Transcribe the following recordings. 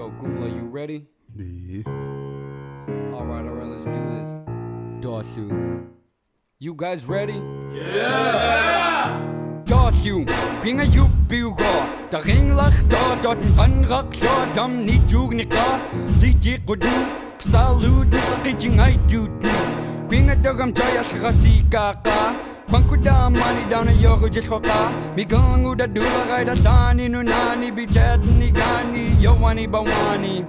Yo, Kumlah, you ready? Yeah. Alright, let's do this. Tuallu. You guys ready? Yeah! Tuallu, vinga yupiuga. Da ringlach da, dort ein Ranrak, ja, dam nicht jugnika. Liti gudun, salud, kitching I duden. Vinga dagam jaya shrasikaka. Bangkuda mani down a yoga jishwaka. Migangu da dula raida sani nunani. Bichet ni gani, yawani bawani.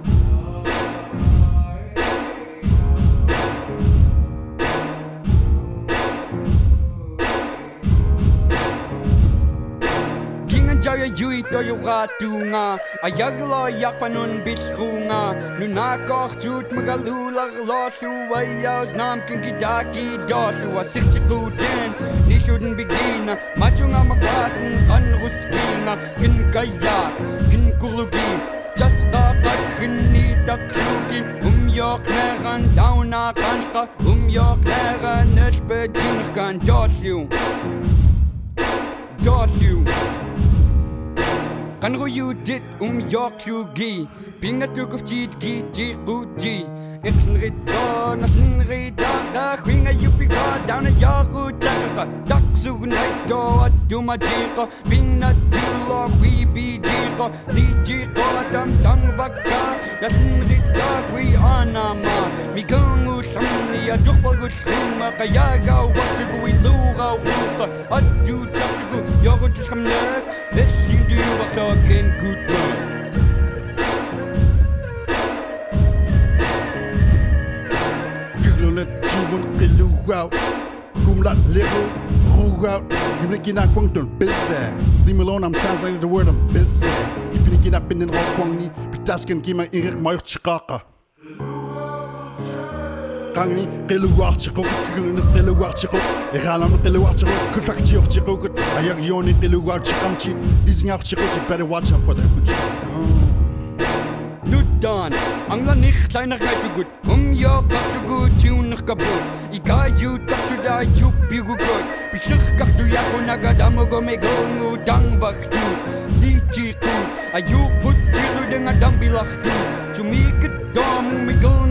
Jaya yui to yu ratunga ayagla yakpanun bisrunga nunakor jut magalula losu wayaus nam kinkidaki dosu a 60 guden ni shouldn't begin machunga magwaten kan ruskina kin kayak kin kurlugi just qabat kin ni taklugi york neran dauna kanska york neran nishbedin kan Tuallu Kan you dit york you gi Bing na tuk of cheat gi ji It's n rida na sin rida Da kwinga you pick down a yaru taka Tak su night do at do ma jika Bing na dilo we be jika Di jika dam dang baka Na sin rida we anama Mi gungu samni a dukbagut shuma Kaya gaw wasigu we lura wuka At du taksigu yaru tishamnek Let's see do you talking good man. Let Jibun Kilu out. Kumlah little rule out. You making that quantum busy. Leave me alone, I'm translating the word I'm busy. You picking up in the rock quangi. Pitaskin Kima Irik Mayor Chikaka. Kangi, Kiluar Chiko, Kiluar Chiko, Ralam Kiluar Chiko, Kufakti of Chiko, Ayagi Kiluar Chikamchi, leasing out Chiko, you better watch out for that. Done. Angla nicht kleiner Reite gut. York so gut, tune noch kaputt. I got you, dazu da, you be good. Bishich kach du yako nagadamo go me go no dang wach du. Liti gut. A you put jiru denga dambilach du. To make it dumb, me go